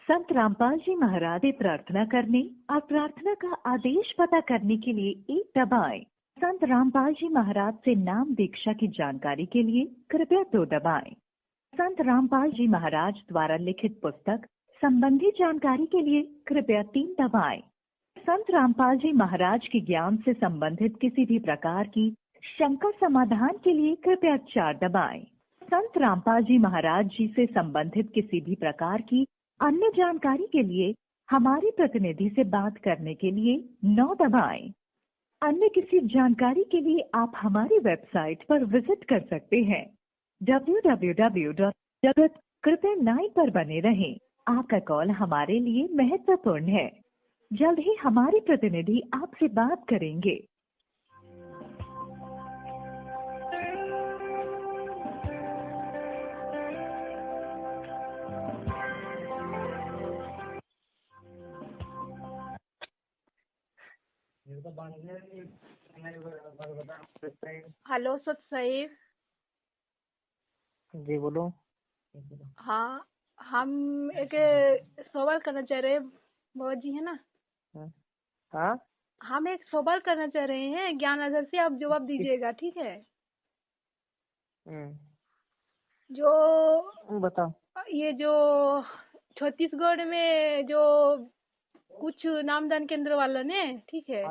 संत रामपाल जी महाराज से प्रार्थना करने और प्रार्थना का आदेश पता करने के लिए 1 दबाएं। संत रामपाल जी महाराज से नाम दीक्षा की जानकारी के लिए कृपया 2 दबाएं। संत रामपाल जी महाराज द्वारा लिखित पुस्तक संबंधी जानकारी के लिए कृपया 3 दबाएं। संत रामपाल जी महाराज के ज्ञान से संबंधित किसी भी प्रकार की शंका समाधान के लिए कृपया 4 दबाएं। संत रामपाल जी महाराज जी से संबंधित किसी भी प्रकार की अन्य जानकारी के लिए हमारे प्रतिनिधि से बात करने के लिए 9 दबाएं। अन्य किसी जानकारी के लिए आप हमारी वेबसाइट पर विजिट कर सकते हैं www. कृपया 9 पर बने रहें। आपका कॉल हमारे लिए महत्वपूर्ण है। जल्द ही हमारे प्रतिनिधि आपसे बात करेंगे। हेलो सत साहिब। जी बोलो। हाँ, हम एक सवाल करना चाह रहे हैं। बाबा जी है ना? हाँ, हम एक सवाल करना चाह रहे हैं, ज्ञान आधार से आप जवाब दीजिएगा, ठीक है? जो बताओ। ये जो छत्तीसगढ़ में जो कुछ नामदान केंद्र वालों ने, ठीक है?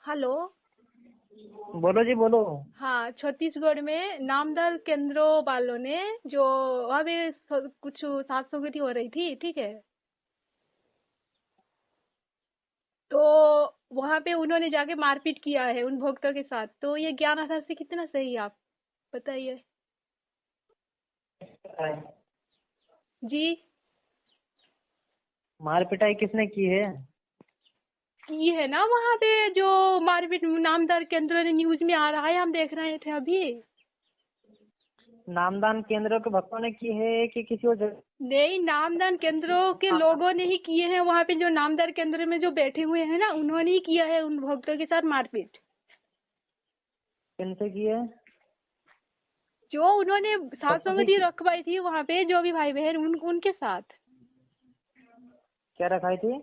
हेलो, बोलो जी बोलो। हाँ, छत्तीसगढ़ में नामदान केंद्रों वालों ने जो वहाँ पे कुछ सात संगति हो रही थी, ठीक है? तो वहाँ पे उन्होंने जाके मारपीट किया है उन भक्तों के साथ। तो ये ज्ञान आधार से कितना सही है, आप बताइए जी। मार पिटाई किसने की है? ये है ना वहाँ पे जो मारपीट नामदान केंद्र ने न्यूज में आ रहा है, हम देख रहे थे अभी। नामदान केंद्रों के भक्तों ने की है कि किसी और नहीं, नामदान केंद्रों के लोगों ने ही किए हैं। वहाँ पे जो नामदान केंद्र में जो बैठे हुए हैं ना, उन्होंने ही किया है उन भक्तों के साथ मारपीट। किनसे की है? जो उन्होंने सात संगति रखवाई थी वहाँ पे, जो भी भाई बहन उनके साथ। क्या रखाई थी?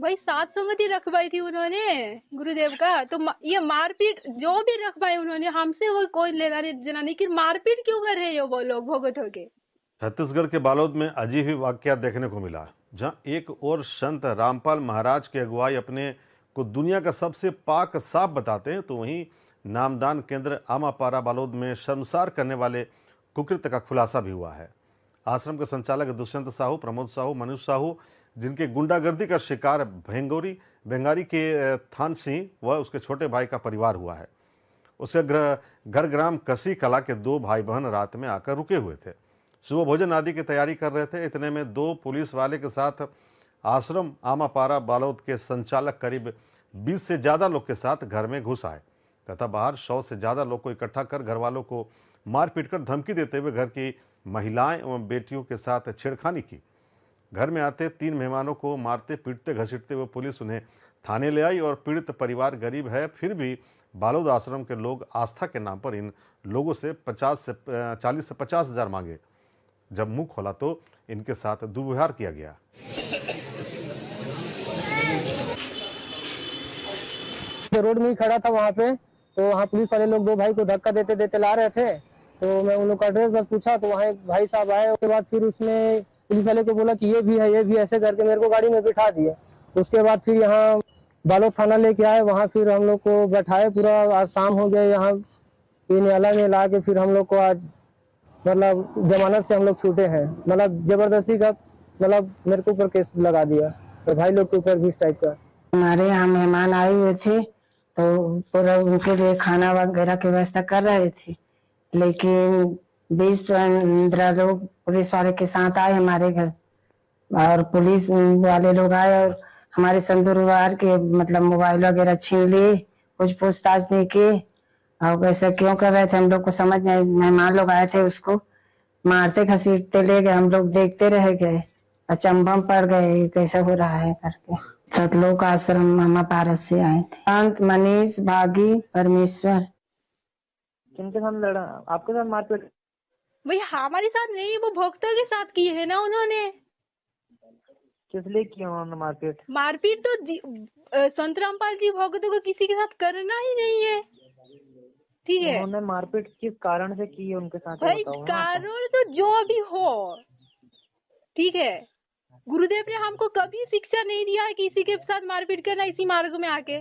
वही सात संगति रखवाई थी उन्होंने गुरुदेव का। तो ये मारपीट जो भी रखवाई उन्होंने, हमसे वो कोई लेना देना नहीं कि मारपीट क्यों कर रहे हो वो लोग भगतों के। छत्तीसगढ़ के बालोद में अजीब ही वाकया देखने को मिला, जहां एक और संत रामपाल महाराज की अगुवाई अपने को दुनिया का सबसे पाक साफ बताते हैं, तो वहीं नामदान केंद्र आमापारा बालोद में शर्मसार करने वाले कुकृत्य का खुलासा भी हुआ है। आश्रम के संचालक दुष्यंत साहू, प्रमोद साहू, मनुष साहू, जिनके गुंडागर्दी का शिकार बेंगारी के थान सिंह व उसके छोटे भाई का परिवार हुआ है। उसके घर ग्राम कसी कला के 2 भाई बहन रात में आकर रुके हुए थे। सुबह भोजन आदि की तैयारी कर रहे थे। इतने में 2 पुलिस वाले के साथ आश्रम आमापारा बालोद के संचालक करीब 20 से ज़्यादा लोग के साथ घर में घुस आए तथा बाहर 100 से ज़्यादा लोग को इकट्ठा कर घर वालों को मार पीट कर धमकी देते हुए घर की महिलाएं एवं बेटियों के साथ छेड़खानी की। घर में आते 3 मेहमानों को मारते पीटते घसीटते हुए पुलिस उन्हें थाने ले आई और पीड़ित परिवार गरीब है, फिर भी बालोद आश्रम के लोग आस्था के नाम पर इन लोगों से 40 से 50 हज़ार मांगे। जब मुंह खोला तो इनके साथ दुर्व्यवहार किया गया। रोड में ही खड़ा था वहाँ पे, तो वहाँ पुलिस वाले लोग 2 भाई को धक्का देते देते ला रहे थे। तो मैं उन लोग का एड्रेस बस पूछा, तो वहाँ एक भाई साहब आए। उसके बाद फिर उसने पुलिस वाले को बोला कि ये भी है, ये भी, ऐसे करके मेरे को गाड़ी में बिठा दिया। उसके बाद फिर यहाँ बालोद थाना लेके आए, वहाँ फिर हम लोग को बैठाए। पूरा आज शाम हो गया, यहाँ न्यायालय में ला के फिर हम लोग को आज मतलब जमानत से हम लोग छूटे हैं। मतलब जबरदस्ती का मतलब मेरे को ऊपर केस लगा दिया, तो भाई लोग के ऊपर भी इस टाइप का। हमारे यहाँ मेहमान आए हुए थे, तो पूरा उनके लिए खाना वगैरह की व्यवस्था कर रहे थे, लेकिन 20-15 लोग पुलिस वाले के साथ आए हमारे घर, और पुलिस वाले लोग आए और हमारे संदूरवार के मतलब मोबाइल वगैरह छीन लिए, कुछ पूछताछ नहीं की। और वैसे क्यों कर रहे थे हम लोग को समझ नहीं। मेहमान लोग आए थे, उसको मारते घसीटते ले गए, हम लोग देखते रह गए, अचंभा में पड़ गए कैसा हो रहा है करके। सतलोक आश्रम आमापारा से आए थे। संत मनीष भागी परमेश्वर। किनके साथ लड़ा? आपके साथ मारपीट? भाई हमारे साथ नहीं, वो भक्तों के साथ की है ना उन्होंने। किस लिए किया उन्होंने मारपीट? मारपीट तो संत रामपाल जी भक्तों को किसी के साथ करना ही नहीं है, ठीक है। उन्होंने मारपीट किस कारण से की है उनके साथ? भाई कारण तो जो भी हो, ठीक है। गुरुदेव ने हमको कभी शिक्षा नहीं दिया है किसी के साथ मारपीट करना इसी मार्ग में आके।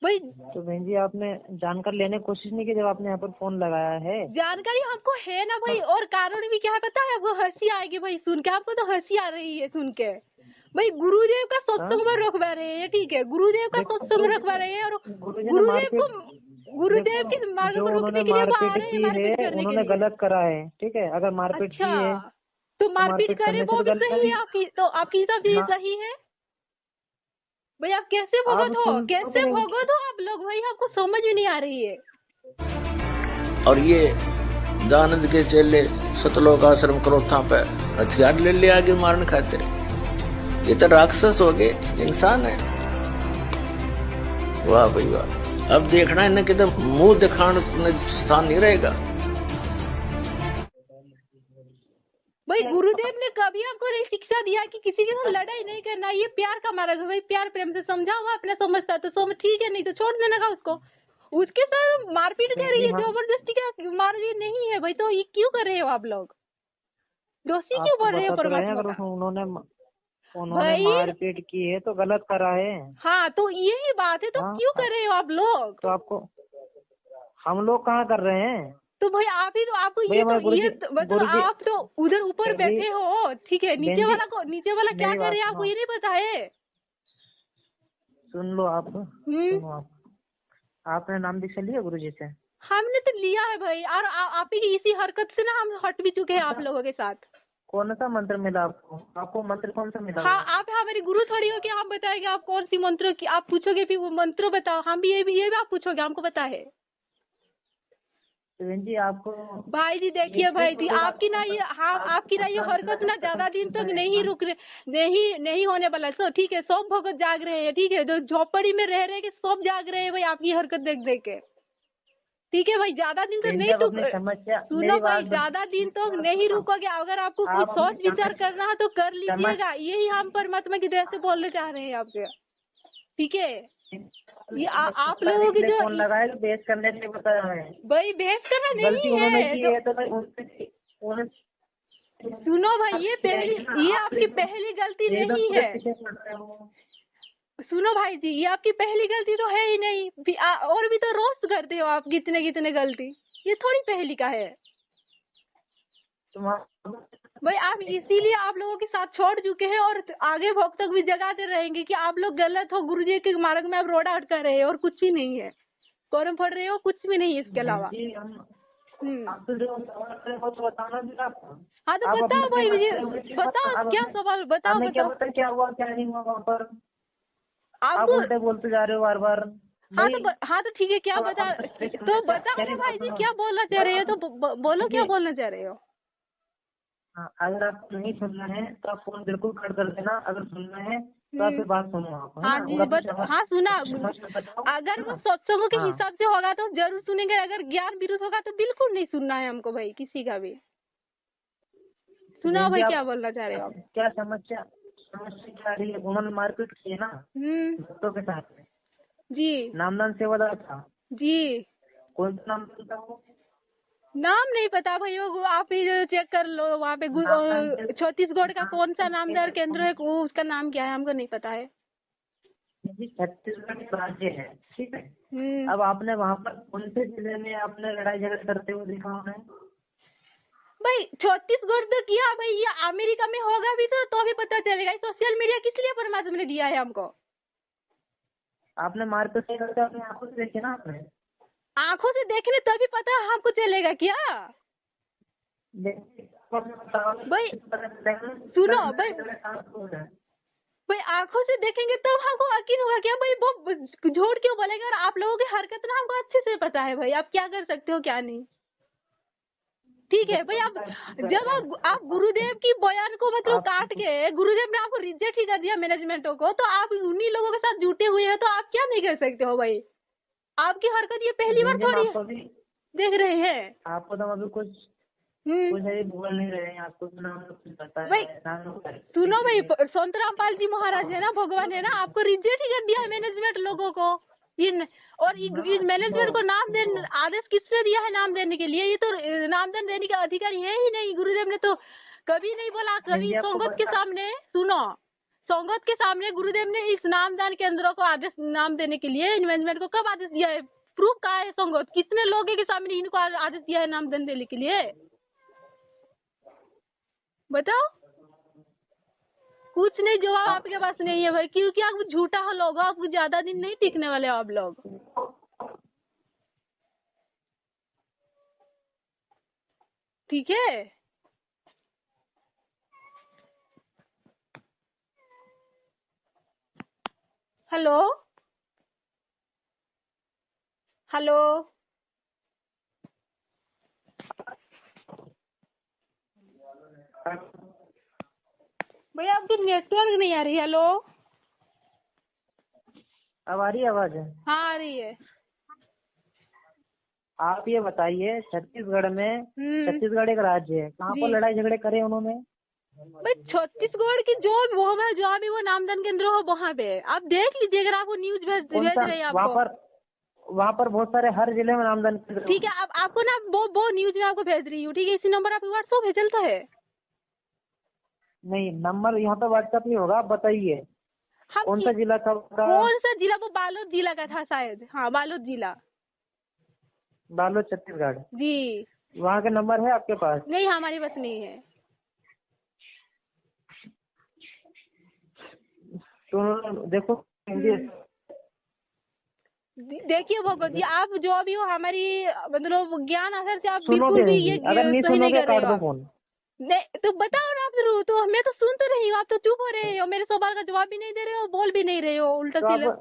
भाई तो बहन जी आपने जानकारी लेने की कोशिश नहीं की जब आपने यहाँ पर फोन लगाया है? जानकारी हमको है ना भाई, और कारण भी क्या है पता है? वो हंसी आएगी भाई सुन के, हमको तो हंसी आ रही है सुन के। भाई गुरुदेव का सत्संग में रखवा रहे हैं, ठीक है, गुरुदेव का सत्संग रखवा रहे हैं, और गुरुदेव के मार्ग पर रुकने के लिए वो आ रहे हैं मारपीट करने के उन्होंने लिए। गलत करा है, ठीक है। अगर मारपीट की है तो मारपीट करे वो भी सही है आपकी, तो आपकी हिसाब से सही है भाई? आप कैसे भगत हो, कैसे भगत हो आप लोग भाई? आपको समझ ही नहीं आ रही है। और ये दानंद के चेले सतलोक आश्रम क्रोथा पे हथियार ले आगे मारने खाते, ये तो राक्षस हो गए, इंसान है। वाह भाई वाह। अब देखना है ना कि मुंह दिखाने स्थान नहीं रहेगा। भाई गुरुदेव ने कभी आपको नहीं शिक्षा दिया कि किसी के साथ लड़ाई नहीं करना, ये प्यार का मार्ग है भाई। प्यार प्रेम से समझाओ, अपना समझता तो ठीक है, नहीं तो छोड़ देने का उसको। उसके साथ मारपीट कर रही है, जबरदस्ती का मार रही नहीं है भाई, तो ये क्यों कर रहे हो आप लोग? दोषी क्यों बोल रहे हो परमात्मा का? उन्होंने मारपीट की है तो गलत करा है। हाँ तो यही बात है, तो क्यों कर रहे हो आप लोग? तो आपको हम लोग कहाँ कर रहे हैं? तो भाई आप ही तो, आपको ये मतलब आप तो उधर ऊपर बैठे हो, ठीक है, नीचे वाला क्या कर रहे हैं आपको ये नहीं पता है? सुन लो आप, आपने नाम दीक्षा लिया गुरुजी से? हमने तो लिया है भाई, और आप ही की इसी हरकत से ना हम हट भी चुके हैं आप लोगों के साथ। कौन सा मंत्र मिला आपको? आपको मंत्र कौन सा मिला? हाँ, आप हमारे गुरु थोड़ी हो कि आप बताएंगे आप कौन सी मंत्र की आप पूछोगे, फिर वो मंत्र बताओ। हम भी ये भी आप पूछोगे, हमको पता है। जी आपको भाई जी देखिए भाई जी, आपकी ना ये हरकत ना ज्यादा दिन तक नहीं होने वाला। तो ठीक है, सब भगत जाग रहे हैं, ठीक है, जो झोपड़ी में रह रहे हैं सब जाग रहे हैं भाई आपकी हरकत देख के, ठीक है भाई। ज्यादा दिन तक नहीं सुनो भाई, ज्यादा दिन तक नहीं रुकोगे। अगर आपको कुछ सोच विचार करना है तो कर लीजिएगा। यही हम परमात्मा की दया से बोलने चाह रहे हैं आपसे, ठीक है। ये आप लोगों की जो लगाए तो बहस करने के लिए बताया है भाई, बहस करना नहीं है तो सुनो भाई, ये आपकी पहली गलती नहीं है। सुनो भाई जी, ये आपकी पहली गलती तो है ही नहीं, और भी तो रोज करते हो आप कितने गलती, ये थोड़ी पहली का है भाई। आप इसीलिए आप लोगों के साथ छोड़ चुके हैं, और आगे भक्त तक भी जगाते रहेंगे कि आप लोग गलत हो, गुरुजी के मार्ग में आप रोड़ा अटका रहे हो, और कुछ भी नहीं है, कोरम पढ़ रहे हो, कुछ भी नहीं है इसके अलावा। हाँ तो बताओ भाई मुझे, बताओ क्या सवाल, बताओ क्या हुआ क्या नहीं हुआ वहाँ पर? आप उल्टे बोलते जा रहे हो बार बार। हाँ तो ठीक है, क्या बता तो बताओ ना भाई जी, क्या बोलना चाह रहे हो तो बोलो, क्या बोलना चाह रहे हो? अगर आपको नहीं सुनना है तो आप फोन बिल्कुल कट कर देना, अगर सुनना है तो आप बात सुनो आप। हाँ जी, हाँ सुना। अगर वो सत्संगों के हिसाब से होगा तो जरूर सुनेंगे, अगर ज्ञान विरुद्ध होगा तो बिल्कुल नहीं सुनना है हमको भाई, किसी का भी। सुना भाई, क्या बोलना चाह रहे हो? क्या समस्या क्या रही है? उन्होंने मारपीट की है ना भक्तों के साथ में जी, नामदान सेवादार था जी। कौन सा नाम था वो? नाम नहीं पता भाई, आप ही चेक कर लो वहाँ पे। छत्तीसगढ़ का कौन सा नामदार केंद्र है, वो उसका नाम क्या है हमको नहीं पता है। छत्तीसगढ़ राज्य है, ठीक है। अब आपने वहाँ पर कौन से जिले में आपने लड़ाई झगड़ा करते हुए देखा उन्हें? भाई छत्तीसगढ़ तो किया भाई, ये अमेरिका में होगा भी तो भी पता चलेगा। सोशल मीडिया किस लिए परमात्मा ने दिया है हमको? आपने मारपीट नहीं करते, अपनी आंखों से देखे ना आपने? आंखों से देखने तभी पता हमको चलेगा क्या भाई? सुनो भाई, आंखों से देखेंगे तब हमको यकीन होगा क्या भाई? वो झूठ क्यों बोलेगा? और आप लोगों की हरकत ना हमको अच्छे से पता है भाई, आप क्या कर सकते हो क्या नहीं, ठीक है भाई। आप जब आप गुरुदेव की बयान को मतलब काट के, गुरुदेव ने आपको रिजेक्ट ही कर दिया मैनेजमेंटों को, तो आप उन्हीं लोगों के साथ जुटे हुए हैं, तो आप क्या नहीं कर सकते हो भाई? आपकी हरकत ये पहली बार थोड़ी देख रहे हैं। आपको तो अभी कुछ कुछ अभी बोल नहीं रहे हैं, आपको नाम कुछ पता है? सुनो भाई, संत रामपाल जी महाराज है ना, भगवान है ना, आपको रिजेक्ट ही कर दिया है मैनेजमेंट लोगों को। इन मैनेजमेंट को नाम देने आदेश किसने दिया है नाम देने के लिए? ये तो नामदान देने का अधिकारी है ही नहीं। गुरुदेव ने तो कभी नहीं बोला, कभी संगत के सामने, सुनो, संगत के सामने गुरुदेव ने इस नामदान केंद्रों को आदेश नाम देने के लिए मैनेजमेंट को कब आदेश दिया है? प्रूफ कहाँ है? संगत कितने लोगों के सामने इनको आदेश दिया है नामदान देने के लिए? बताओ। कुछ नहीं, जवाब आपके पास नहीं है भाई, क्योंकि आप झूठा हो लोग, आप ज्यादा दिन नहीं टिकने वाले आप लोग। ठीक है, हेलो हेलो, भैया आपकी नेटवर्क नहीं आ रही। हेलो, अब आ रही है आवाज? हाँ आ रही है। आप ये बताइए, छत्तीसगढ़ में, छत्तीसगढ़ एक राज्य है, कहाँ पर लड़ाई झगड़े करे उन्होंने? भाई छत्तीसगढ़ की जो भी वो नामदान केंद्र हो वहाँ पे आप देख लीजिए, अगर आपको न्यूज भेज रहे हैं आपको। वहाँ पर बहुत सारे, हर जिले में नामदान केंद्र। ठीक है, आपको ना वो न्यूज में आपको भेज रही हूँ। ठीक है, इसी नंबर आपके व्हाट्सएप पे चलता है? नहीं, नंबर यहाँ पे व्हाट्सएप नहीं होगा, आप बताइए कौन सा जिला था? कौन सा जिला? वो बालोद जिला का था शायद। हाँ, बालोद जिला, बालोद, छत्तीसगढ़ जी। वहाँ का नंबर है आपके पास? नहीं, हमारे पास नहीं है। तो देखो, देखिए भगवत जी, आप जो भी हो हमारी मतलब ज्ञान आधार से आप सुनोगे बिल्कुल भी ये अगर नहीं सुनोगे काट दो फोन। नहीं तो बताओ ना आप, तो मैं तो सुन तो रही हूँ, आप तो चुप हो रहे हो, मेरे सवाल का जवाब भी नहीं दे रहे हो, बोल भी नहीं रहे हो, उल्टा सीधा।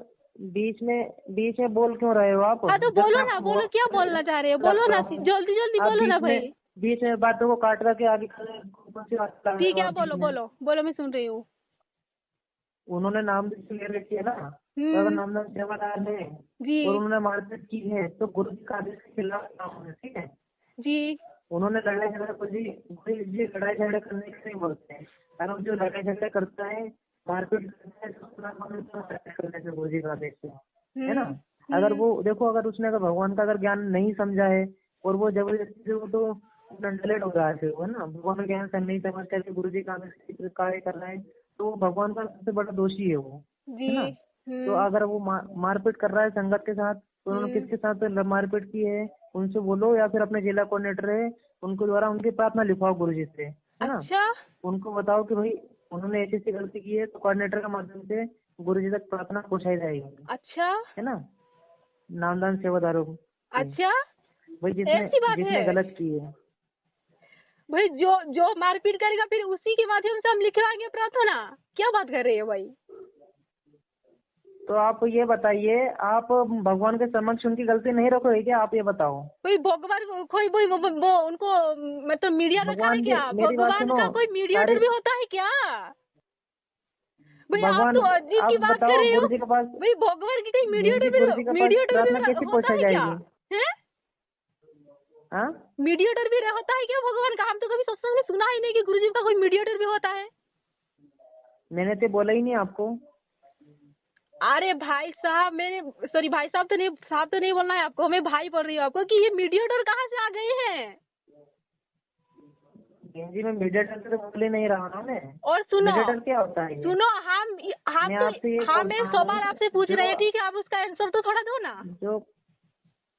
बीच में बोल क्यों रहे हो आप? हाँ तो बोलो ना, बोलो, क्या बोलना चाह रहे हो? बोलो ना, जल्दी जल्दी बोलो ना भाई। बीच में बातों को काट करके आगे। ठीक है, बोलो बोलो बोलो, मैं सुन रही हूँ। उन्होंने नाम क्लियर किया ना, तो अगर नामदान सेवादार है और उन्होंने मारपीट की है तो गुरु जी का आदेश के खिलाफ काम है। ठीक है जी। उन्होंने लड़ाई झगड़ा लड़ाई झगड़ा करने के नहीं बोलते हैं, कारण जो लड़ाई झगड़ा करता है, मारपीट करता है, करने से गुरु जी का आदेश है ना। अगर वो देखो, अगर उसने अगर भगवान का अगर ज्ञान नहीं समझा है और वो जबरदस्ती वो तो डंडलेट हो रहा है, फिर वो ना भगवान का ज्ञान नहीं समझ करके गुरु जी का आदेश कार्य कर रहा है, तो भगवान का सबसे बड़ा दोषी है वो, है ना। तो अगर वो मारपीट कर रहा है संगत के साथ, तो उन्होंने किसके साथ मारपीट की है उनसे बोलो, या फिर अपने जिला कोऑर्डिनेटर है उनको द्वारा उनकी प्रार्थना लिखवाओ गुरुजी से, है ना। अच्छा? उनको बताओ कि भाई उन्होंने ऐसी गलती की है, तो कोऑर्डिनेटर के माध्यम से गुरुजी तक प्रार्थना पहुंचाई जाएगी। अच्छा, है ना, नामदान सेवादारों को। अच्छा भाई जिसने गलत की है, भाई जो मारपीट करेगा फिर उसी के माध्यम से हम लिखवाएंगे प्रार्थना? क्या बात कर रहे हो भाई? तो आप ये बताइए, आप भगवान के समक्ष उनकी गलती नहीं रखोगे क्या? आप ये बताओ। कोई भगवान कोई वो उनको मतलब मीडिया रखा है क्या? भगवान का कोई मीडिएटर भी होता है क्या? भाई आप तो अजीब की बात कर रहे हो भाई। भगवान की कहीं मीडिएटर भी होता है क्या? मीडिएटर भी होता है क्या भगवान का? हम तो कभी सत्संग में सुना ही नहीं कि गुरुजी का कोई मीडिएटर भी होता है। मैंने तो बोला ही नहीं आपको। अरे भाई साहब, मैंने सॉरी भाई साहब तो नहीं बोलना है आपको, मैं भाई बोल रही हूँ आपको कि ये मीडिएटर कहाँ से आ गए हैं? जी मैं मीडिएटर तो बोल ही नहीं रहा हूँ मैं। और सुनो, मीडिएटर क्या होता है? सुनो, हम सवाल आपसे पूछ रहे हैं, ठीक है, आप उसका आंसर तो थोड़ा दो ना।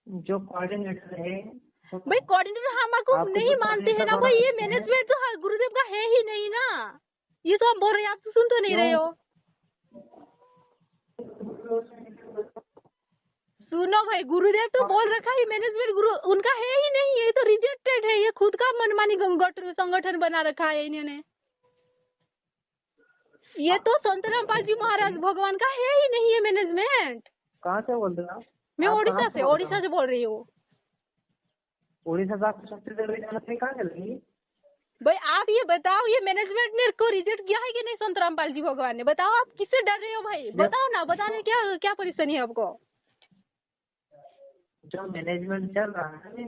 जो कोऑर्डिनेटर है भाई, कोऑर्डिनेटर हम आपको नहीं मानते हैं ना भाई, ये मैनेजमेंट तो गुरुदेव का है ही नहीं ना, ये तो हम बोल रहे हैं, आप तो सुन तो नहीं रहे हो। सुनो भाई, गुरुदेव तो बोल रखा है मैनेजमेंट गुरु उनका है ही नहीं, ये तो रिजेक्टेड है, ये खुद का मनमानी संगठन बना रखा है इन्होंने। ये तो संत रामपाल जी महाराज भगवान का है ही नहीं है मैनेजमेंट। कहाँ से बोल रहे हो? मैं ओडिशा से बोल रही हूँ। ओडिशा से आप छत्तीसगढ़ जाना कहाँ चलेंगी? भाई आप ये बताओ, ये मैनेजमेंट ने को रिजेक्ट किया है कि नहीं संत रामपाल जी भगवान ने? बताओ, आप किससे डर रहे हो भाई? बताओ ना, बताने क्या परेशानी है आपको? जो मैनेजमेंट चल रहा है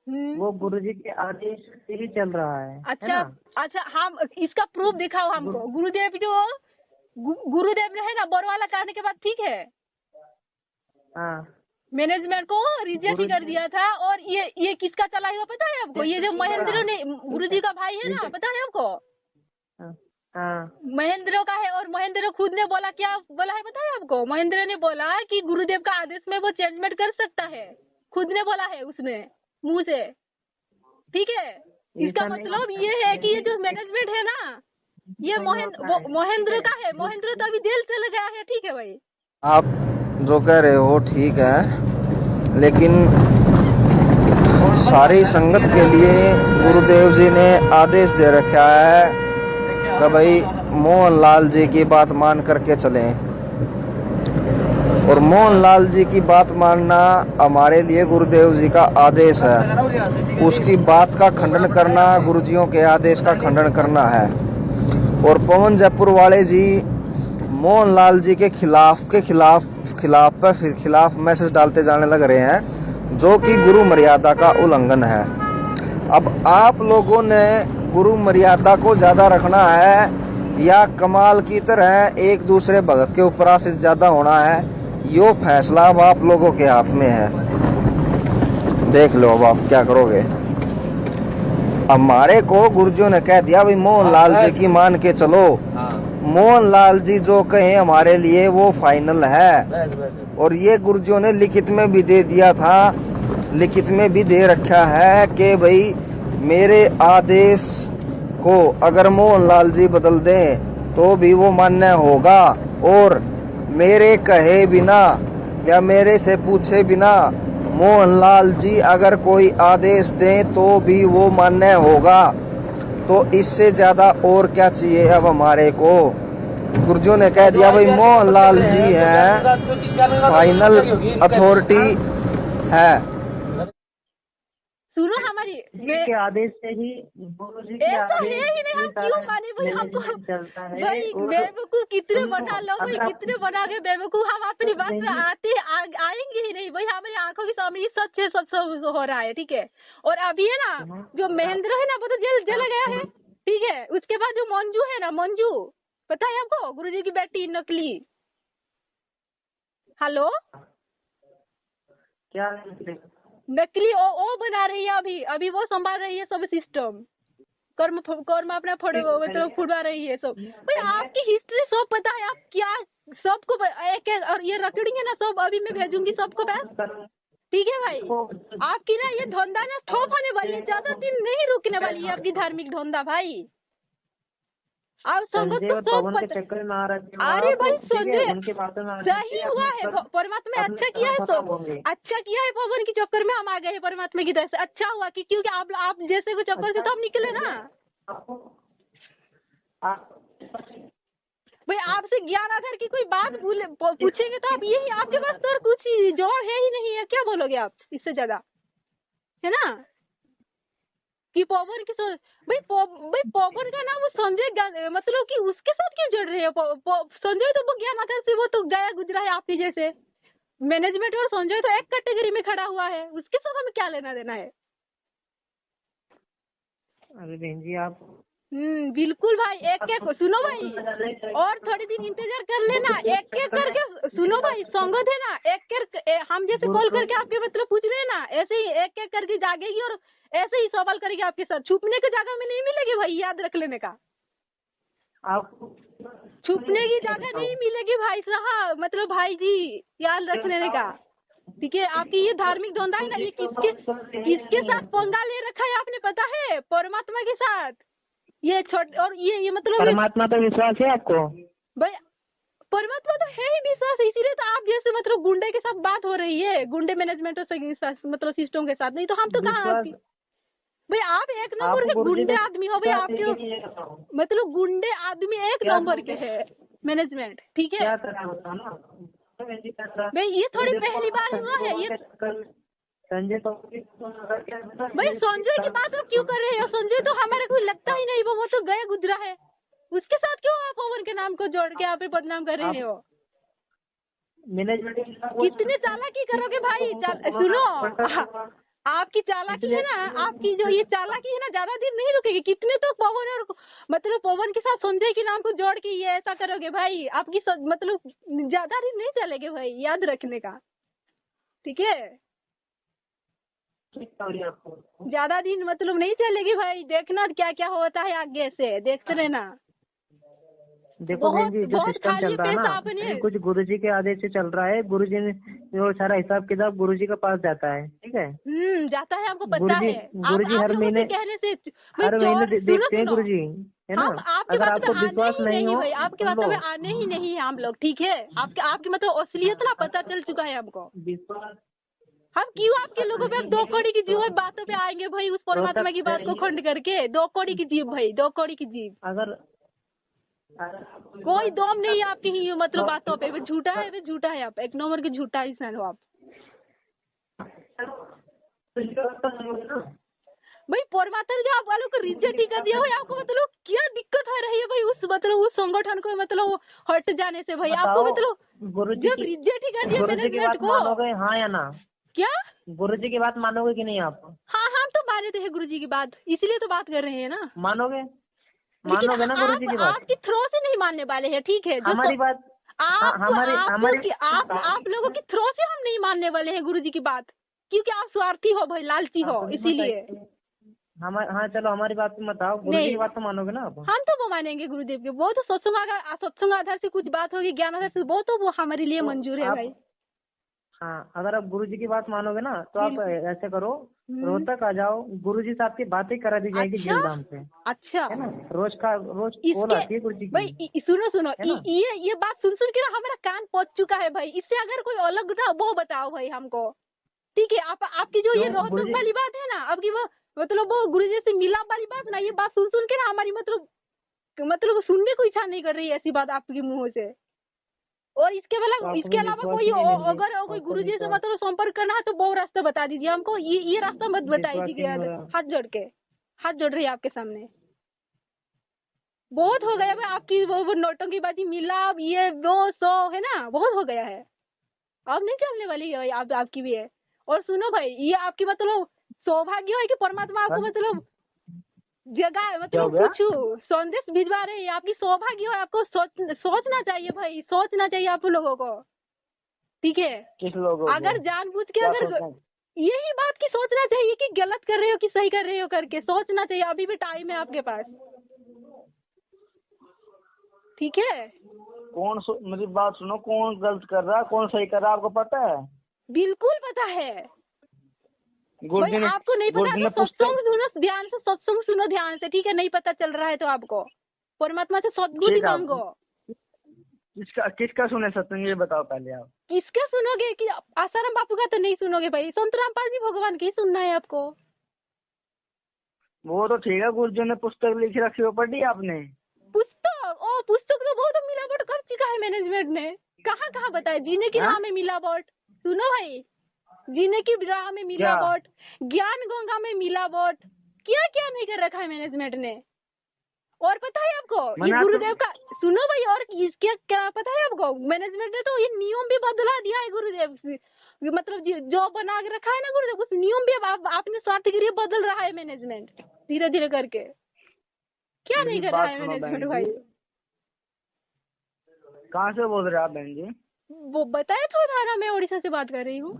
वो गुरुजी के आदेश से ही चल रहा है अच्छा ना? अच्छा, हम इसका प्रूफ दिखाओ हमको। गुरुदेव जो गुरुदेव जो है ना बरवाला करने के बाद ठीक है, हाँ, मैनेजमेंट को रिजेक्ट कर दिया था। और ये किसका चला हुआ पता है आपको? ये जो महेंद्र ने, गुरुजी का भाई है ना, पता है आपको? हाँ, महेंद्र का है। और महेंद्र खुद ने बोला, क्या बोला है पता है आपको? महेंद्र ने बोला कि गुरुदेव का आदेश में वो चेंजमेंट कर सकता है, खुद ने बोला है उसने मुंह से, ठीक है। इसका मतलब ये है कि ये जो मैनेजमेंट है ना, ये महेंद्र का है। महेंद्र तो अभी जेल चला गया है, ठीक है भाई। आप जो कह रहे हो ठीक है, लेकिन सारी संगत के लिए गुरुदेव जी ने आदेश दे रखा है कि भाई मोहनलाल जी की बात मान करके चलें। और मोहनलाल जी की बात मानना हमारे लिए गुरुदेव जी का आदेश है। उसकी बात का खंडन करना गुरुजियों के आदेश का खंडन करना है। और पवन जयपुर वाले जी मोहनलाल जी के खिलाफ मैसेज डालते जाने लग रहे हैं, जो कि गुरु मर्यादा का उल्लंघन है। अब आप लोगों ने गुरु मर्यादा को ज्यादा रखना है या कमाल की तरह एक दूसरे भगत के ऊपर आश्रित ज्यादा होना है, यो फैसला अब आप लोगों के हाथ में है। देख लो अब आप क्या करोगे। हमारे को गुरुजियों ने कह दिया भाई मोहनलाल जी की मान के चलो। मोहनलाल जी जो कहे हमारे लिए वो फाइनल है। और ये गुरुजियों ने लिखित में भी दे दिया था, लिखित में भी दे रखा है कि भाई मेरे आदेश को अगर मोहनलाल जी बदल दें तो भी वो मान्य होगा। और मेरे कहे बिना या मेरे से पूछे बिना मोहनलाल जी अगर कोई आदेश दें तो भी वो मान्य होगा। तो इससे ज्यादा और क्या चाहिए अब हमारे को। गुरुजियों ने कह दिया भाई मोहनलाल जी हैं, फाइनल अथॉरिटी है। सुनो हमारी के आदेश से ही गुरुजी के आदेश है ही नहीं, हम क्यों माने भाई? हमको भाई बेवकूफ कितने बना लो भाई, कितने बना के बेवकूफ हम अपनी बात में आएंगे ही नहीं भाई। हमारी आंखों के सामने ये सच है, सब हो रहा है, ठीक है। और अभी है ना जो महेंद्र है ना वो तो जेल चला गया है, ठीक है। उसके बाद जो मंजू है ना, मंजू पता है आपको? गुरुजी की बेटी नकली, हेलो, क्या नकली ओ बना रही है अभी वो संभाल रही है सब सिस्टम, कर्म अपना मतलब फुड़वा रही है सब भाई। आपकी हिस्ट्री सब पता है, आप क्या सबको एक और ये रखड़ी है ना सब अभी मैं भेजूंगी सबको पास, ठीक है भाई। आपकी ना ये धंधा ना ठोक होने वाली है, ज्यादा दिन नहीं रुकने वाली है आपकी धार्मिक धंधा भाई। आप संगत को सब चक्कर में आ रहे। अरे भाई संजय सही हुआ है, परमात्मा अच्छा किया है, सब अच्छा किया है। पवन के चक्कर में हम आ गए हैं परमात्मा की तरफ से, अच्छा हुआ कि क्योंकि आप जैसे को चक्कर से तो हम निकले ना भाई। आपसे 11,000 की कोई बात पूछेंगे तो आप यही, आपके पास तो कुछ जोड़ है ही नहीं है, क्या बोलोगे आप इससे ज्यादा, है ना? कि पवन की भाई पवन का नाम वो संजय, मतलब कि उसके साथ क्यों जुड़ रहे हो? संजय तो वो ज्ञानाधार से वो तो गया गुजरा है आपके जैसे। मैनेजमेंट और संजय तो एक कैटेगरी में खड़ा हुआ है, उसके साथ हमें क्या लेना देना है? अरे बहन जी आप बिल्कुल भाई, एक सुनो भाई, और थोड़ी दिन इंतजार कर लेना, एक करके सुनो भाई। संगत है ना, एक हम जैसे कॉल करके आपके मतलब पूछ रहे हैं ना, ऐसे ही एक करके जागेगी और ऐसे ही सवाल करेगी आपके साथ। छुपने की जगह में नहीं मिलेगी भाई, याद रख लेने का। आपको छुपने की जगह नहीं मिलेगी भाई साहब, मतलब भाई जी याद रख लेने का, ठीक है। आपकी ये धार्मिक धंधा है ना, ये किसके साथ पंगा ले रखा है आपने पता है? परमात्मा के साथ। ये और ये मतलब परमात्मा पे विश्वास है आपको भाई? परमात्मा तो है ही विश्वास, इसीलिए तो आप जैसे मतलब गुंडे के साथ बात हो रही है, गुंडे मैनेजमेंट मतलब सिस्टम के साथ। नहीं तो हम तो कहाँ भाई, आप एक नंबर के गुंडे आदमी हो भाई। आपके मतलब गुंडे आदमी एक नंबर के है मैनेजमेंट, ठीक है भाई। ये थोड़ी पहली बार हुआ है ये संजय भाई। संजय की बात आप क्यों कर रहे हो? संजय तो हमारे को लगता ही नहीं, वो तो गया गुजरा है, उसके साथ क्यों आप पवन के नाम को जोड़ के आप बदनाम कर रहे हो? मैनेजमेंट कितने चालाकी करोगे भाई? सुनो आपकी चालाकी है ना, आपकी जो ये चालाकी है ना ज्यादा दिन नहीं रुकेगी। कितने तो पवन और मतलब पवन के साथ संजय के नाम को जोड़ के ये ऐसा करोगे भाई, आपकी मतलब ज्यादा दिन नहीं चलेगे भाई, याद रखने का, ठीक है? ज्यादा दिन मतलब नहीं चलेगी भाई, देखना क्या क्या होता है आगे से, देखते रहना। देखो बहन जी, जो सिस्टम चल रहा है ना, कुछ गुरुजी के आदेश से चल रहा है। गुरुजी ने जो सारा हिसाब किताब गुरुजी के पास जाता है, ठीक है? जाता है, हमको पता है। गुरुजी हर महीने देखते हैं गुरुजी, है ना? अगर आपको विश्वास नहीं हो, आपकी बातों में आने ही नहीं है हम लोग, ठीक है? आपकी मतलब असलियत ना पता चल चुका है हमको। विश्वास हम क्यों आपके लोगों पे 2 कौड़ी की जीव बातों पे आएंगे भाई, उस परमात्मा की बात को खंड करके? 2 कौड़ी की जीव भाई, 2 कौड़ी की जीव। अगर कोई दम नहीं है आपकी ही मतलब बातों पे, झूठा है, वे झूठा है, आप 1 नंबर के झूठा इंसान हो आप भाई। परमात्मा जो आप वालों को रिजेक्ट ही कर दिया भाई, आपको मतलब क्या दिक्कत हो रही है भाई उस संगठन को मतलब हट जाने से भाई? आपको मतलब जब रिजेक्ट ही कर दिया गुरुजी की बात मानोगे हाँ या ना? क्या गुरुजी की बात मानोगे कि नहीं आप? हाँ, हम तो मानते हैं गुरुजी की बात, इसलिए तो बात कर रहे हैं ना। मानोगे ना गुरुजी की बात? आपकी थ्रो से नहीं मानने वाले हैं, ठीक है? हमारी बात आप लोगों की थ्रो से हम नहीं मानने वाले हैं गुरुजी की बात, क्योंकि आप स्वार्थी हो भाई, लालची हो, इसीलिए। हाँ चलो, हमारी बात मत आओ, गुरुजी की बात तो मानोगे ना आप? हम तो वो मानेंगे गुरुदेव के, वो तो सत्संग आधार से कुछ बात होगी, ज्ञान आधार से, वो तो वो हमारे लिए मंजूर है भाई। हाँ, अगर आप गुरुजी की बात मानोगे ना तो आप ऐसे करो, रोहतक आ जाओ, गुरुजी से आपकी बातें करा दी जाएगी जेलधाम से। अच्छा, है ना? रोज कॉल आती है गुरुजी की। भाई सुनो ये बात सुन के ना हमारा कान पहुंच चुका है भाई। इससे अगर कोई अलग था वो बताओ भाई हमको, ठीक है? आपकी जो ये रोहतक वाली बात है ना, आपकी वो मतलब वो गुरुजी से मिलाप वाली बात ना, ये बात सुन के ना हमारी मतलब सुनने को इच्छा नहीं कर रही है ऐसी बात आपके मुंह से। और इसके अलावा कोई अगर कोई गुरुजी से मतलब संपर्क करना है तो वो रास्ता बता दीजिए हमको, ये रास्ता मत बताइए। हाथ जोड़ रही है आपके सामने, बहुत हो गया भाई आपकी वो नौटंकी बाजी, मिलाप ये वो सो है ना, बहुत हो गया है। अब नहीं चलने वाली है आपकी भी है। और सुनो भाई, ये आपकी मतलब सौभाग्य है कि परमात्मा आपको मतलब जगह मतलब कुछ संदेश भिजवा रहे हैं, आपकी सौभाग्य है। आपको सोचना चाहिए भाई, सोचना चाहिए आप लोगों को, ठीक है? किस लोगों अगर जानबूझ के अगर यही बात की सोचना चाहिए कि गलत कर रहे हो कि सही कर रहे हो करके सोचना चाहिए। अभी भी टाइम है आपके पास, ठीक है? मेरी बात सुनो, कौन गलत कर रहा है कौन सही कर रहा है आपको पता है? बिल्कुल पता है। भाई आपको नहीं पता तो सत्संग सुनो ध्यान से, सत्संग सुनो ध्यान से, ठीक है? नहीं पता चल रहा है तो आपको परमात्मा से सद्बुद्धि मांगो। किसका सुने सत्संग, ये बताओ पहले आप। किसका सुनोगे कि आसाराम बापू का तो नहीं सुनोगे भाई, संत रामपाल जी भगवान की सुनना है आपको। वो तो ठीक है, गुरुजी ने पुस्तक लिखी रखी हो, पढ़ी आपने? पुस्तक तो बहुत मिलावट कर चुका है मैनेजमेंट ने, कहाँ बताया? जीने की राह में मिलावट, सुनो भाई, जीने की राह में मिलावट, ज्ञान गंगा में मिलावट, क्या क्या नहीं कर रखा है मैनेजमेंट ने। और पता है आपको ये गुरुदेव का, सुनो भाई, और इसके क्या पता है आपको? मैनेजमेंट ने तो ये नियम भी बदला दिया है गुरुदेव से, मतलब जो बना के रखा है ना गुरुदेव, उस नियम भी आपने स्वार्थ के लिए बदल रहा है मैनेजमेंट, धीरे धीरे करके। क्या नहीं कर रहा है मैनेजमेंट भाई? कहाँ से बोल रहे हैं आप बहन जी? वो बताया तो था ना, मैं उड़ीसा से बात कर रही हूँ।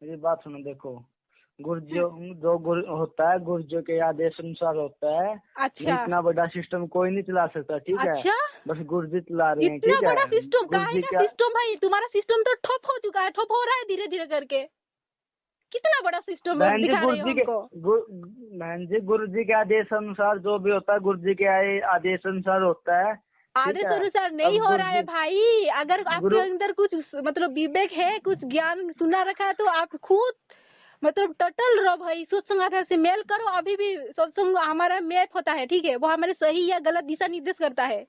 मेरी बात सुनो, देखो जो गुरु होता है, गुरुजी के आदेश अनुसार होता है। अच्छा, इतना बड़ा सिस्टम कोई नहीं चला सकता, ठीक है? अच्छा? बस गुरुजी चला रहे हैं, ठीक है? इतना बड़ा सिस्टम का सिस्टम भाई, तुम्हारा सिस्टम तो ठप हो चुका है, ठप हो रहा है धीरे धीरे करके। कितना बड़ा सिस्टम बहन जी, गुरुजी के आदेश अनुसार जो भी होता है, गुरुजी के आदेश अनुसार होता है। आदेश अनुसार नहीं हो रहा है भाई। अगर आपके अंदर कुछ मतलब विवेक है, कुछ ज्ञान सुना रखा है, तो आप खुद मतलब टटल रहो भाई, सत्संग आधार से मेल करो। अभी भी सत्संग हमारा मैप होता है, ठीक है? वो हमारे सही या गलत दिशा निर्देश करता है,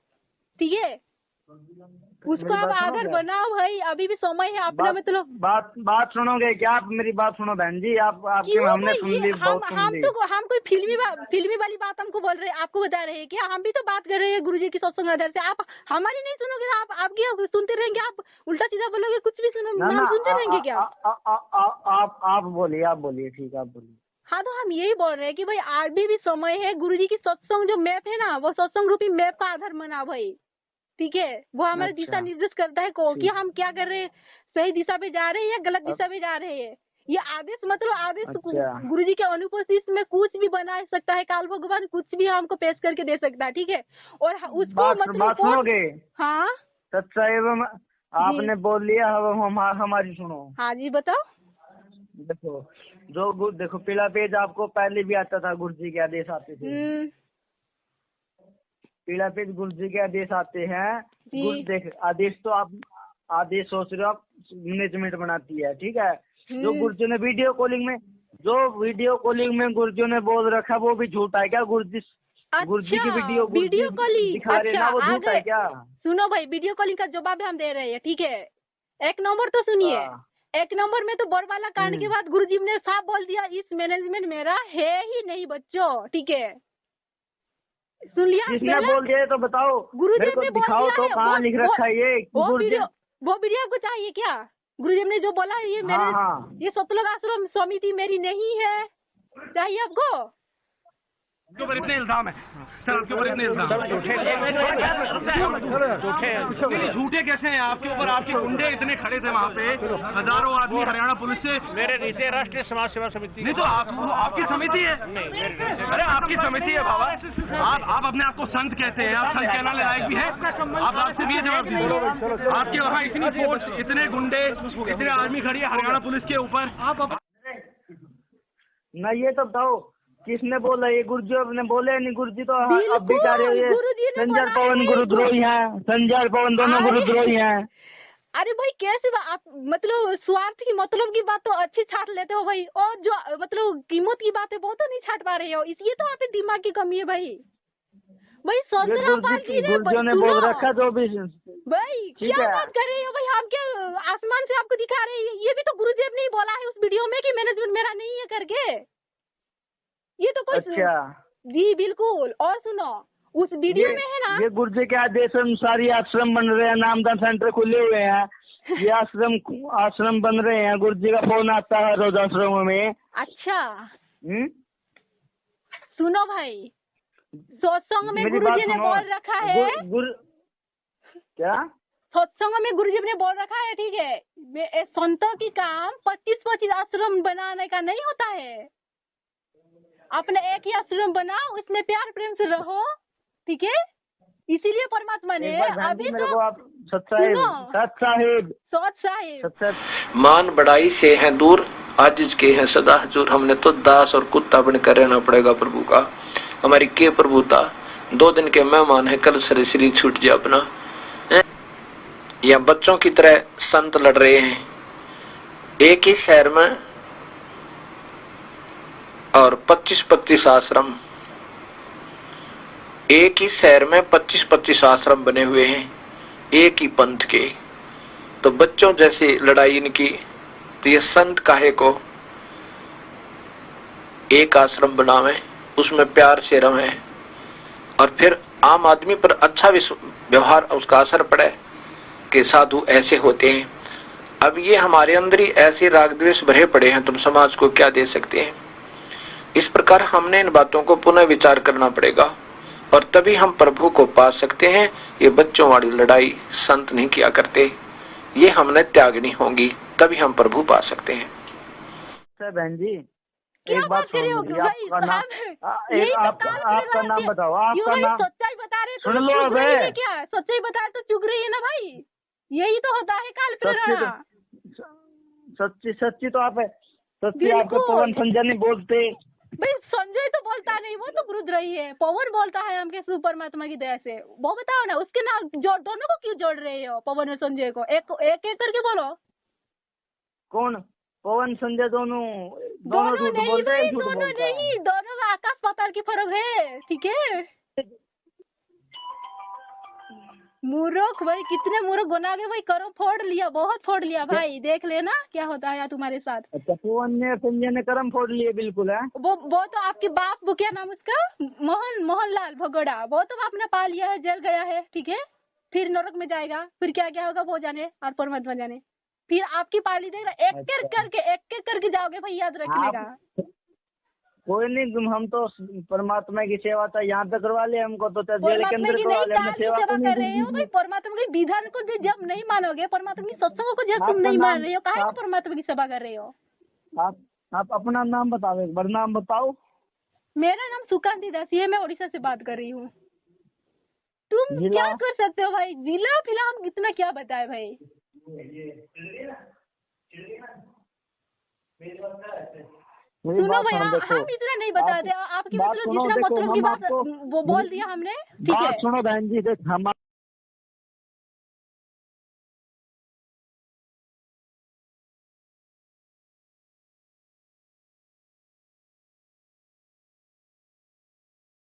ठीक है? उसको आप आधार बनाओ भाई, अभी भी समय है अपना। मतलब बात सुनोगे क्या आप? मेरी बात सुनो बहन जी, आप आपके हमने सुन ली, बहुत सुन ली। हम कोई फिल्मी वाली बात हमको बोल रहे हैं, आपको बता रहे हैं क्या? हम भी तो बात कर रहे हैं गुरुजी की सत्संग आधार से। आप हमारी नहीं सुनोगे, आप आपकी सुनते रहेंगे, आप उल्टा सीधा बोलोगे, कुछ भी हम सुनते रहेंगे क्या? आप बोलिए ठीक है, आप बोलिए। हाँ, तो हम यही बोल रहे हैं कि भाई अभी भी समय है। गुरुजी की सत्संग जो मैप है ना, वो सत्संग रूपी मैप का आधार बना भाई, ठीक है? वो हमारे दिशा निर्देश करता है कि हम क्या कर रहे हैं, सही दिशा पे जा रहे हैं या गलत दिशा पे जा रहे हैं। ये आदेश मतलब आदेश गुरुजी के अनुपस्थित में कुछ भी बना सकता है, काल भगवान कुछ भी हमको पेश करके दे सकता है, ठीक है? और उसको मतलब सुनोगे? हाँ, सच्चा एवं आपने बोल लिया, हमारी सुनो। हाँ जी, बताओ। देखो पीला पेज आपको पहले भी आता था, गुरुजी के आदेश आते थे। पीला पेज गुरुजी के आदेश आते हैं। देख आदेश तो आप आदेश सोच रहे हो, आप मैनेजमेंट बनाती है, ठीक है? जो गुरुजी ने वीडियो कॉलिंग में गुरुजी ने बोल रखा वो भी झूठा है क्या? गुरुजी की वीडियो कॉलिंग दिखा रहे ना, वो झूठा है क्या? सुनो भाई, वीडियो कॉलिंग का जवाब हम दे रहे हैं, ठीक है? एक नंबर तो सुनिए, एक नंबर में तो बोरवाला कांड के बाद गुरुजी ने साफ बोल दिया, इस मैनेजमेंट मेरा है ही नहीं बच्चों, ठीक है? सुन लिया? किसने बोल दिया तो बताओ, गुरुजी ने दिखाओ तो कहाँ लिख रखा है ये? वो वीडियो आपको चाहिए क्या? गुरुजी ने जो बोला ये ये सतलोक आश्रम समिति मेरी नहीं है, चाहिए आपको? आपके ऊपर इतने इल्जाम है सर, आपके ऊपर इतने इल्जाम झूठे कैसे हैं आपके ऊपर? आपके गुंडे इतने खड़े थे वहाँ पे, हजारों आदमी हरियाणा पुलिस से। मेरे नीचे राष्ट्रीय समाज सेवा समिति नहीं तो आपकी समिति है? अरे आपकी समिति है बाबा, आप अपने आप को संत कहते हैं, आप संत कहना लायक भी है? आप आपसे भी जवाब दीजिए, आपके वहाँ इतनी फोर्स, इतने गुंडे, इतने आदमी खड़ी है हरियाणा पुलिस के ऊपर, आप न ये तो बताओ किसने बोला? ये गुरुजी ने बोले नहीं? गुरुजी तो अब भी जा रहे हैं, संजय पवन गुरुद्रोही हैं, संजय पवन दोनों गुरुद्रोही हैं। अरे भाई कैसे आप मतलब स्वार्थ की मतलब की बात तो अच्छी छाट लेते हो भाई, और जो मतलब कीमत की बात है वो तो नहीं छाट पा रहे हो, इसलिए तो आपके दिमाग की कमी है भाई। गुरुजी ने बोल रखा जो भी भाई, क्या बात कर रहे हो भाई? हम क्या आसमान से आपको दिखा रहे हैं? ये भी तो गुरुदेव ने ही बोला है उस वीडियो में कि मैनेजमेंट मेरा नहीं है करके। ये तो कुछ जी बिल्कुल। और सुनो, उस वीडियो में है ना, ये गुरुजी के आदेश अनुसार ये आश्रम बन रहे हैं, नामदान सेंटर खुले हुए हैं, ये आश्रम बन रहे हैं। गुरुजी का फोन आता है रोज आश्रमों में। अच्छा सुनो भाई, सत्संग में गुरुजी ने बोल रखा है, क्या सत्संग में गुरुजी ने बोल रखा है, ठीक है, संतों की काम 25-25 आश्रम बनाने का नहीं होता है। अपने एक ही आश्रम बनाओ, उसमें प्यार प्रेम से रहो, ठीक है? इसीलिए परमात्मा ने अभी तो सत मान बढ़ाई से हैं दूर, आजिज के हैं सदा हजूर। हमने तो दास और कुत्ता बनकर रहना पड़ेगा प्रभु का। हमारी के प्रभुता 2 दिन के मेहमान है, कल सरे श्री छूट जाए अपना। या बच्चों की तरह संत लड़ रहे हैं एक ही शहर में, और 25-25 आश्रम एक ही शहर में 25-25 आश्रम बने हुए हैं एक ही पंथ के। तो बच्चों जैसी लड़ाई इनकी, तो ये संत काहे को एक आश्रम बनावे, उसमें प्यार से रहे, और फिर आम आदमी पर अच्छा व्यवहार उसका असर पड़े कि साधु ऐसे होते हैं। अब ये हमारे अंदर ही ऐसे राग द्वेष भरे पड़े हैं, तुम समाज को क्या दे सकते हैं? इस प्रकार हमने इन बातों को पुनः विचार करना पड़ेगा, और तभी हम प्रभु को पा सकते हैं। ये बच्चों वाली लड़ाई संत नहीं किया करते, ये हमने त्यागनी होगी, तभी हम प्रभु पा सकते हैं। बहन जी एक बात सुनिए, आपका नाम बताओ, आपका नाम सच्चाई बता रहे, सुन लो। अब क्या सच्चाई बता तो चुग रही है ना भाई, यही तो होता है काल सच्ची तो आप है, सच्ची आपको पवन संजय नहीं बोलते भाई। संजय तो बोलता नहीं, वो तो गुरुद्रोही है। पवन बोलता है हमके शिव परमात्मा की दया से। वो बताओ ना, उसके नाम जोड़, दोनों को क्यों जोड़ रहे हो, पवन और संजय को? एक करके बोलो। कौन पवन संजय? दोनों झूठ बोलते हैं। दोनों नहीं, दोनों में आकाश पाताल की फर्क है, ठीक है? मूर्ख भाई, कितने मूर्ख बना के भाई, करो फोड़ लिया, बहुत फोड़ लिया भाई, देख लेना क्या होता है तुम्हारे साथ। अच्छा, पवन ने संजय ने करम फोड़ लिए बिल्कुल है। वो तो आपके बाप, वो क्या नाम उसका, मोहनलाल भगोड़ा, वो तो आपने पा लिया है, जल गया है, ठीक है, फिर नरक में जाएगा, फिर क्या क्या होगा वो जाने और परमात्मा जाने। फिर आपकी पाली देगा, एक एक करके जाओगे भाई, याद रखने का। कोई नहीं, हम तो परमात्मा की सेवा था यहाँ तक करवा ले, हमको तो जेल के अंदर करवा ले, हमने सेवा कर रहे हो भाई। परमात्मा के विधान को जब नहीं मानोगे, परमात्मा की सत्संगों को जब तुम नहीं मान रहे हो, काहे परमात्मा की सेवा कर रहे हो? आप अपना नाम बताओ, एक बार नाम बताओ। मेरा नाम सुकांती दासी है, मैं उड़ीसा से बात कर रही हूँ। तुम क्या कर सकते हो भाई? जिला फिलहाल हम इतना क्या बताए भाई? सुनो भैया, हम इतना नहीं बताते, आपकी मतलब जितना मतलब की बात वो बोल दिया हमने, ठीक है। सुनो बहन जी, देख हम